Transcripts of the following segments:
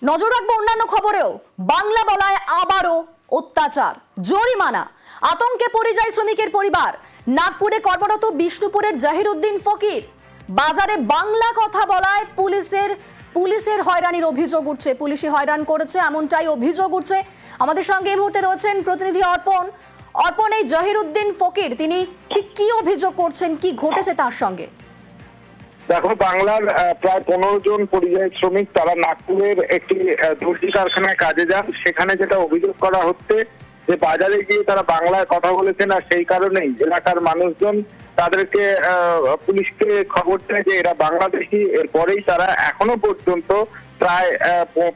নজর রাখবো অন্যান্য খবরেও। বাংলা বলায় আবারও অত্যাচার, জরিমানা, আতঙ্কে পরিযায়ী শ্রমিকের পরিবার। নাগপুরে কর্মরত বিষ্ণুপুরের জাহিরউদ্দিন ফকির বাজারে বাংলা কথা বলায় পুলিশের হয়রানির অভিযোগ উঠছে। পুলিশই হয়রান করেছে এমনটাই অভিযোগ উঠছে। আমাদের সঙ্গে এই মুহূর্তে রয়েছেন প্রতিনিধি অর্পণ। এই জাহিরউদ্দিন ফকির তিনি ঠিক কি অভিযোগ করছেন, কি ঘটেছে তার সঙ্গে? দেখো, বাংলার প্রায় 15 জন পরিযায়ী শ্রমিক তারা নাগপুরের একটি দর্জি কারখানায় কাজে যান। সেখানে যেটা অভিযোগ করা হচ্ছে যে বাজারে গিয়ে তারা বাংলায় কথা বলেছেন, আর সেই কারণেই এলাকার মানুষজন তাদেরকে পুলিশকে খবর দেয় যে এরা বাংলাদেশি। এরপরেই তারা এখনো পর্যন্ত প্রায়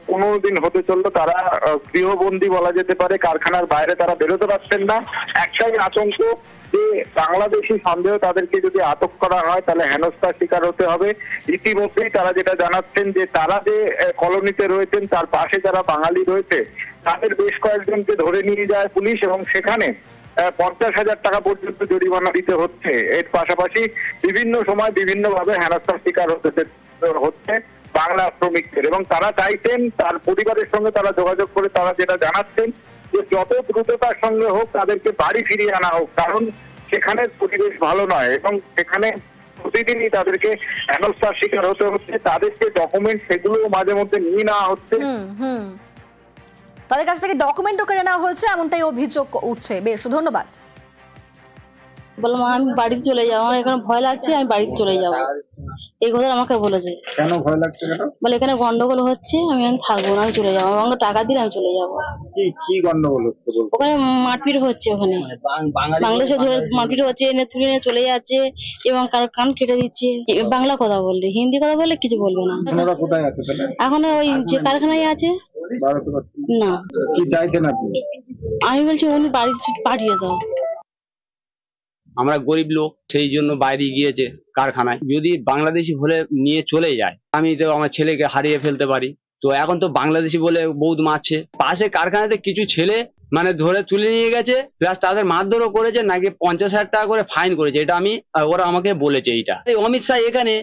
15 দিন হতে চললো তারা গৃহবন্দী বলা যেতে পারে। কারখানার বাইরে তারা বেরোতে পারছেন না। একটাই আতঙ্ক যে বাংলাদেশি সন্দেহ তাদেরকে যদি আটক করা হয় তাহলে হেনস্থার শিকার হতে হবে। ইতিমধ্যেই তারা যেটা জানাচ্ছেন যে তারা যে কলোনিতে রয়েছেন তার পাশে যারা বাঙালি রয়েছে তাদের বেশ কয়েকজনকে ধরে নিয়ে যায় পুলিশ, এবং সেখানে 50,000 টাকা পর্যন্ত জরিমানা দিতে হচ্ছে। এর পাশাপাশি বিভিন্ন সময় বিভিন্নভাবে হেনস্থার শিকার হচ্ছে বাংলা শ্রমিকদের, এবং তারা চাইছেন তার পরিবারের সঙ্গে তারা যোগাযোগ করে তারা যেটা জানাচ্ছেন যে যত দ্রুততার সঙ্গে হোক তাদেরকে বাড়ি ফিরিয়ে আনা হোক, কারণ সেখানের পরিবেশ ভালো নয় এবং সেখানে প্রতিদিনই তাদেরকে হেনস্থার শিকার হতে হচ্ছে। তাদের যে ডকুমেন্ট সেগুলো মাঝে মধ্যে নিয়ে নেওয়া হচ্ছে, তাদের কাছ থেকে ডকুমেন্টও কেড়ে নেওয়া হয়েছে এমনটাই অভিযোগ উঠছে। বেশ, ধন্যবাদ। বললাম আমি বাড়িতে চলে যাবো, আমার এখানে ভয় লাগছে, আমি বাড়িতে চলে যাবো, এই কথা আমাকে বলেছে। কেন ভয় লাগছে? বলে এখানে গন্ডগোল হচ্ছে, আমি থাকবো না, আমি চলে যাবো, আমাকে টাকা দিলে আমি চলে যাবো। কি গন্ডগোল হচ্ছে? ওখানে মারপিট হচ্ছে, ওখানে বাংলাদেশে ধরে মারপিট হচ্ছে, এনে তুলে নিয়ে চলে যাচ্ছে এবং কারো কান কেটে দিচ্ছে। বাংলা কথা বললে, হিন্দি কথা বললে কিছু বলবে না। কোথায় আছে? এখন ওই যে কারখানায় আছে না। কি চাইছেন আপনি? আমি বলছি উনি বাড়িতে পাঠিয়ে দাও। আমরা গরিব লোক, সেই জন্য বাইরে গিয়েছে কারখানায়। যদি বাংলাদেশি হলে নিয়ে চলে যায়, আমি তো আমার ছেলেকে হারিয়ে ফেলতে পারি। তো এখন তো বাংলাদেশি বলে বহুত মারছে। পাশে কারখানাতে কিছু ছেলে মানে ধরে তুলে নিয়ে গেছে, প্লাস তাদের মারধরও করেছে, নাকি 50,000 টাকা করে ফাইন করেছে। এটা ওরা আমাকে বলেছে। এইটা অমিত শাহ এখানে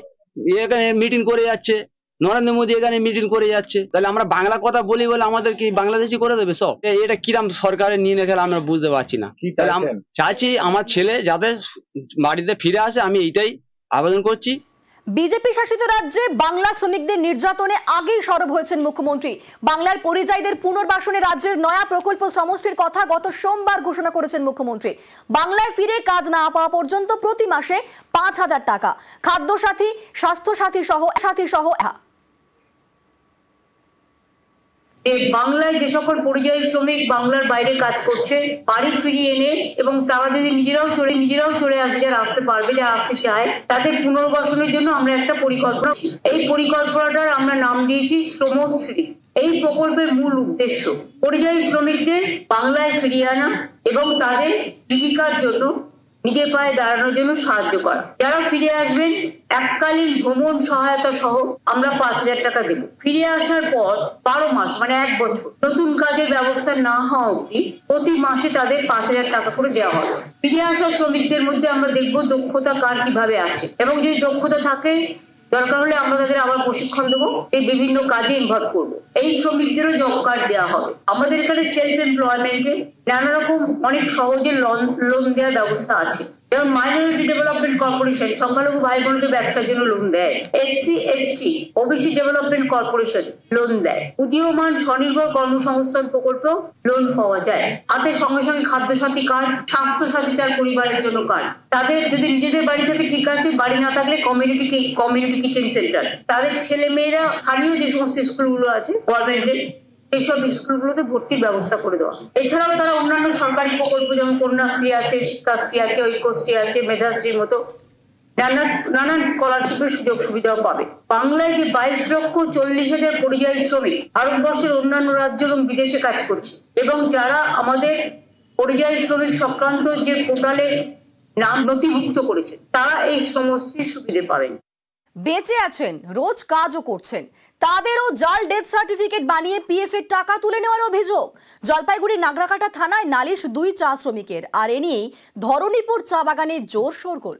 মিটিং করে যাচ্ছে, নরেন্দ্র মোদী এখানে মিটিং করে যাচ্ছে, তাহলে আমরা বাংলা কথা বলি বলে আমাদের কি বাংলাদেশি করে দেবে সব? এটা কিরাম সরকারের নিয়ে গেলে আমরা বুঝতে পারছি না। তাহলে আমি চাইছি আমার ছেলে যাতে বাড়িতে ফিরে আসে, আমি এইটাই আবেদন করছি। বিজেপি শাসিত রাজ্যে বাংলা শ্রমিকদের নির্যাতনে আগেই সরব হয়েছেন মুখ্যমন্ত্রী। বাংলার পরিযায়ীদের পুনর্বাসনে রাজ্যের নয়া প্রকল্প সমষ্টির কথা গত সোমবার ঘোষণা করেছেন মুখ্যমন্ত্রী। বাংলায় ফিরে কাজ না পাওয়া পর্যন্ত প্রতি মাসে 5,000 টাকা, খাদ্যসাথী, স্বাস্থ্যসাথী সহ বাংলায় যে সকল পরিযায়ী শ্রমিক বাংলার বাইরে কাজ করছে বাড়ি ফিরিয়ে এনে, এবং তারা যদি নিজেরাও সরে আসে, যারা আসতে পারবে, যারা আসতে চায়, তাদের পুনর্বাসনের জন্য আমরা একটা পরিকল্পনা, এই পরিকল্পনাটার আমরা নাম দিয়েছি শ্রমশ্রী। এই প্রকল্পের মূল উদ্দেশ্য পরিযায়ী শ্রমিকদের বাংলায় ফিরিয়ে আনা এবং তাদের জীবিকার জন্য নিজের পায়ে দাঁড়ানোর জন্য সাহায্য করা। যারা ফিরে আসবেন এককালীন ভ্রমণ সহায়তা সহ আমরা 5,000 টাকা দেব। ফিরে আসার পর 12 মাস মানে 1 বছর নতুন কাজের ব্যবস্থা না হওয়া অবধি প্রতি মাসে তাদের 5,000 টাকা করে দেওয়া হবে। ফিরে আসা শ্রমিকদের মধ্যে আমরা দেখব দক্ষতা কার কিভাবে আছে, এবং যদি দক্ষতা থাকে দরকার হলে আমরা তাদের আবার প্রশিক্ষণ দেবো, এই বিভিন্ন কাজে ইনভলভ করবো। এই শ্রমিকদেরও জব কার্ড দেওয়া হবে। আমাদের এখানে সেলফ এমপ্লয়মেন্টে নানা রকম অনেক সহজে লোন দেওয়ার ব্যবস্থা আছে, যেমন মাইনরিটি ডেভেলপমেন্ট কর্পোরেশন সংখ্যালঘু ভাই বোনকে ব্যবসার জন্য লোন দেয়, SC ST OBC development corporation loan দেয়, উদীয়মান স্বনির্ভর কর্মসংস্থান প্রকল্প লোন পাওয়া যায়। হাতে সঙ্গে সঙ্গে খাদ্যসাথী কার্ড, স্বাস্থ্যসাথী তার পরিবারের জন্য কার্ড। তাদের যদি নিজেদের বাড়ি থেকে ঠিক আছে, বাড়ি না থাকলে কমিউনিটি কিচেন সেন্টার। তাদের ছেলে মেয়েরা স্থানীয় যে সমস্ত স্কুলগুলো আছে গভর্নমেন্টের, এইসব স্কুলগুলোতে ভর্তির ব্যবস্থা করে দেওয়া। এছাড়াও তারা অন্যান্য সরকারি প্রকল্প যেমন কন্যাশ্রী আছে, শিক্ষাশ্রী আছে, ঐক্যশ্রী আছে, মেধাশ্রীর মতো নানান স্কলারশিপের সুযোগ সুবিধাও পাবে। বাংলায় যে 22,40,000 পরিযায়ী শ্রমিক ভারতবর্ষের অন্যান্য রাজ্য এবং বিদেশে কাজ করছে, এবং যারা আমাদের পরিযায়ী শ্রমিক সংক্রান্ত যে পোর্টালে নাম নথিভুক্ত করেছে, তারা এই সমস্ত সুবিধা পাবেন। বেঁচে আছেন, রোজ কাজও করছেন, তাদেরও জাল ডেথ সার্টিফিকেট বানিয়ে পিএফ এর টাকা তুলে নেওয়ার অভিযোগ। জলপাইগুড়ির নাগরাকাটা থানায় নালিশ 2 চা শ্রমিকের, আর এ নিয়েই ধরণীপুর চা বাগানে জোর শোরগোল।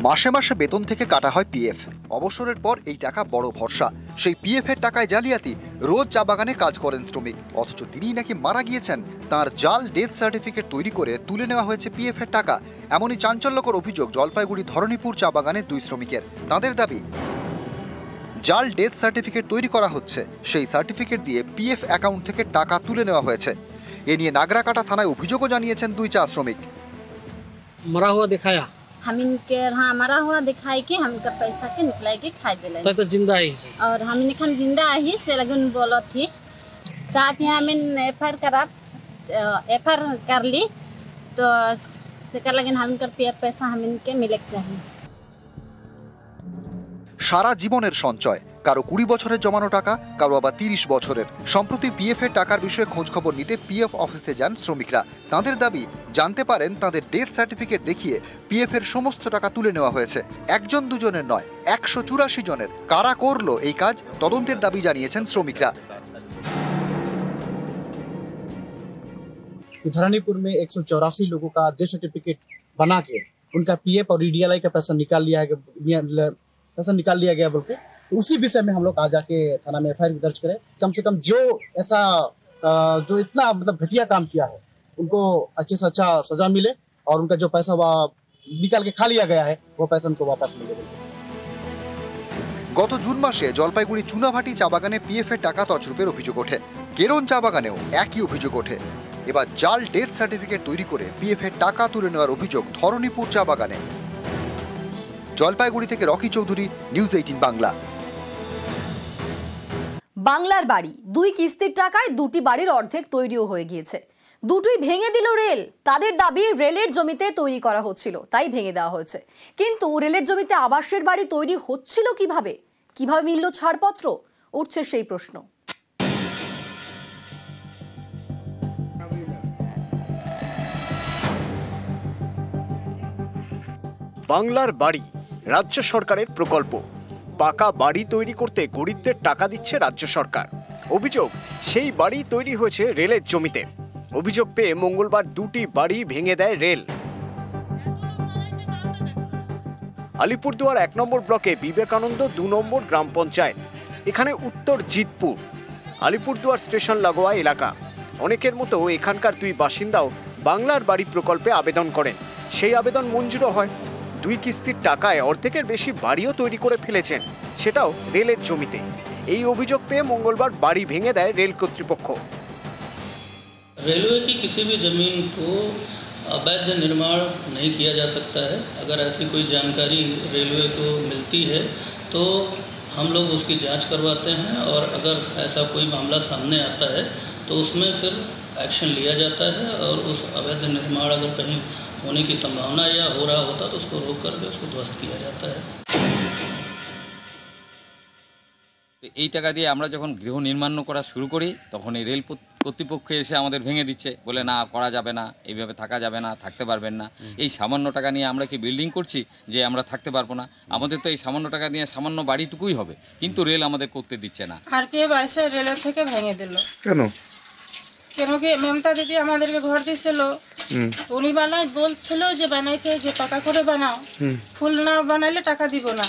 মাসে মাসে বেতন থেকে কাটা হয় পিএফ। অবসরের পর এই টাকা বড় ভরসা। সেই পিএফ এর টাকায় জালিয়াতি। রোজ চা বাগানে কাজ করেন শ্রমিক, অথচ তিনিই নাকি মারা গিয়েছেন। তার জাল ডেথ সার্টিফিকেট তৈরি করে তুলে নেওয়া হয়েছে পিএফ এর টাকা। এমনই চাঞ্চল্যকর অভিযোগ জলপাইগুড়ি ধরণীপুর চা বাগানের 2 শ্রমিকের। তাদের দাবি, জাল ডেথ সার্টিফিকেট তৈরি করা হচ্ছে, সেই সার্টিফিকেট দিয়ে পিএফ অ্যাকাউন্ট থেকে টাকা তুলে নেওয়া হয়েছে। এ নিয়ে নাগরাকাটা থানায় অভিযোগও জানিয়েছেন 2 চা শ্রমিক। मरा हुआ दिखाया हम इनके हाँ मरा हुआ दिखाई के हम इनका पैसा के निकलाई के खाई दिले तो जिंदा ही से और हम इनखान जिंदा ही से लगन बोलो थी चाहती हैं हम एफआईआर एफआईआर कर ली तो से कर लगन हम इनका पैसा हम इनके मिले चाहिए। সারা জীবনের সঞ্চয়, কারো 20 বছরের জমানো টাকা, কারো আবার 30 বছরের। সম্প্রতি পিএফ এর টাকার বিষয়ে খোঁজ খবর নিতে পিএফ অফিসে যান শ্রমিকরা। তাদের দাবি, জানতে পারেন তাদের ডেথ সার্টিফিকেট দেখিয়ে পিএফ এর সমস্ত টাকা তুলে নেওয়া হয়েছে। একজন দুজনের নয়, 184 জনের। কারা করলো এই কাজ, তদন্তের দাবি জানিয়েছেন শ্রমিকরা। धरणीपुर में 184 लोगों का डेथ सर्टिफिकेट बना के उनका पीएफ और ईडीएलआई का पैसा निकाल लिया गया बोल के, तो उसी विषय में हम लोग आज जाके थाना में एफआईआर दर्ज करें। कम से कम जो ऐसा जो इतना मतलब घटिया काम किया है उनको अच्छे से अच्छा सजा मिले और उनका जो पैसा निकाल के खा लिया गया है वो पैसा उनको वापस मिले। গত জুন মাসে জলপাইগুড়ি চুনাভাটি চা বাগানে পিএফ এর টাকা তছরূপের অভিযোগ ওঠে। কেরন চা বাগানেও একই অভিযোগ ওঠে। এবার জাল ডেথ সার্টিফিকেট তৈরি করে পিএফ এর টাকা তুলে নেওয়ার অভিযোগ ধরণীপুর চা বাগানে। জলপাইগুড়ি থেকে রকি চৌধুরী, নিউজ 18 বাংলা। বাংলার বাড়ি 2 কিস্তির টাকায় 2টি বাড়ির অর্ধেক তৈরিও হয়ে গিয়েছে। দুটোই ভেঙে দিল রেল। তাদের দাবি, রেলের জমিতে তৈরি করা হচ্ছিল, তাই ভেঙে দেওয়া হয়েছে। কিন্তু রেলের জমিতে আবাসের বাড়ি তৈরি হচ্ছিল কিভাবে মিলল ছাড়পত্র, উঠছে সেই প্রশ্ন। বাংলার বাড়ি রাজ্য সরকারের প্রকল্প। পাকা বাড়ি তৈরি করতে গরিবদের টাকা দিচ্ছে রাজ্য সরকার। অভিযোগ, সেই বাড়ি তৈরি হয়েছে রেলের জমিতে। অভিযোগ পেয়ে মঙ্গলবার 2টি বাড়ি ভেঙে দেয় রেল। আলিপুরদুয়ার 1 নম্বর ব্লকে বিবেকানন্দ 2 নম্বর গ্রাম পঞ্চায়েত। এখানে উত্তর জিতপুর, আলিপুরদুয়ার স্টেশন লাগোয়া এলাকা। অনেকের মতো এখানকার 2 বাসিন্দাও বাংলার বাড়ি প্রকল্পে আবেদন করেন। সেই আবেদন মঞ্জুর হয়। 2 কিস্তির টাকায় অর্ধেকের বেশি বাড়িও তৈরি করে ফেলেছেন, সেটাও রেলের জমিতে। এই অভিযোগ পেয়ে মঙ্গলবার বাড়ি ভেঙে দেয় রেল কর্তৃপক্ষ। रेलवे की किसी भी ज़मीन को अवैध निर्माण नहीं किया जा सकता है। अगर ऐसी कोई जानकारी रेलवे को मिलती है तो हम लोग उसकी जांच करवाते हैं और अगर ऐसा कोई मामला सामने आता है तो उसमें फिर एक्शन लिया जाता है और उस अवैध निर्माण अगर कहीं होने की संभावना या हो रहा होता तो उसको रोक करके उसको ध्वस्त किया जाता है। এই টাকা দিয়ে আমরা যখন গৃহ নির্মাণ করা শুরু করি তখন এই রেল কর্তৃপক্ষ এসে আমাদের ভেঙে দিচ্ছে, বলে না করা যাবে না, এইভাবে থাকা যাবে না, থাকতে পারবেন না। এই সামান্য টাকা নিয়ে আমরা কি বিল্ডিং করছি যে আমরা থাকতে পারবো না? আমাদের তো এই সামান্য টাকা নিয়ে সামান্য বাড়িটুকুই হবে, কিন্তু রেল আমাদের করতে দিচ্ছে না। আরপিএফ এসে রেলের থেকে ভেঙে দিল। কেন? কেন কি মমতা দিদি আমাদেরকে ঘর দিয়েছিল, উনি বলছিল যে বানাইতে, যে টাকা করে বানাও, ফুল না বানাইলে টাকা দিব না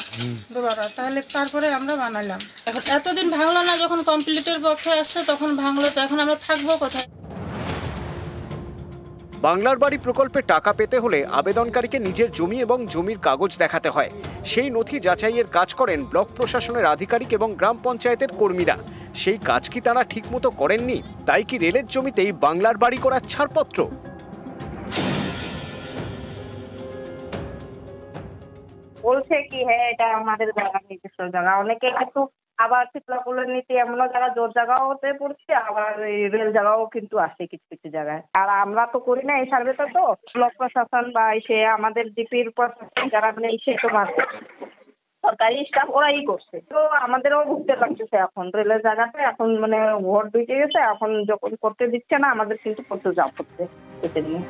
দুবারা। তাহলে তারপরে আমরা বানালাম। এখন এতদিন ভাঙলো না, যখন কমপ্লিটের পক্ষে আসছে তখন ভাঙলো, তো এখন আমরা থাকবো কোথায়? বাংলার বাড়ি প্রকল্পে টাকা পেতে হলে আবেদনকারীকে নিজের জমি এবং জমির কাগজ দেখাতে হয়। সেই নথি যাচাইয়ের কাজ করেন ব্লক প্রশাসনের আধিকারিক এবং গ্রাম পঞ্চায়েতের কর্মীরা। সেই কাজ কি তারা ঠিকমতো করেননি? তাই কি রেলের জমিতেই বাংলার বাড়ি করার ছাড়পত্র? বলছে কি হ্যাঁ এটা আমাদের জায়গা, নিজস্ব জায়গা। অনেকে কিন্তু আবার চিত্রকুলের নীতি এমন জায়গা জোর জায়গাও হতে পড়ছে, আবার রেল জায়গাও কিন্তু আসে কিছু কিছু জায়গায়। আর আমরা তো করি না এই সার্ভেটা, তো ব্লক প্রশাসন বা এসে আমাদের জিপির প্রশাসন যারা মানে এসে তো সরকারি স্টাফ ওরাই করছে। তো আমাদেরও ভুগতে লাগতেছে এখন রেলের জায়গাতে। এখন মানে ভোট দিতে গেছে, এখন যখন করতে দিচ্ছে না আমাদের কিন্তু করতে যাওয়া হচ্ছে এটা নিয়ে।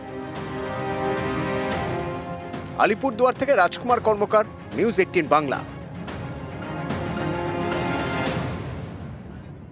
আলিপুরদুয়ার থেকে রাজকুমার কর্মকার, নিউজ 18 বাংলা।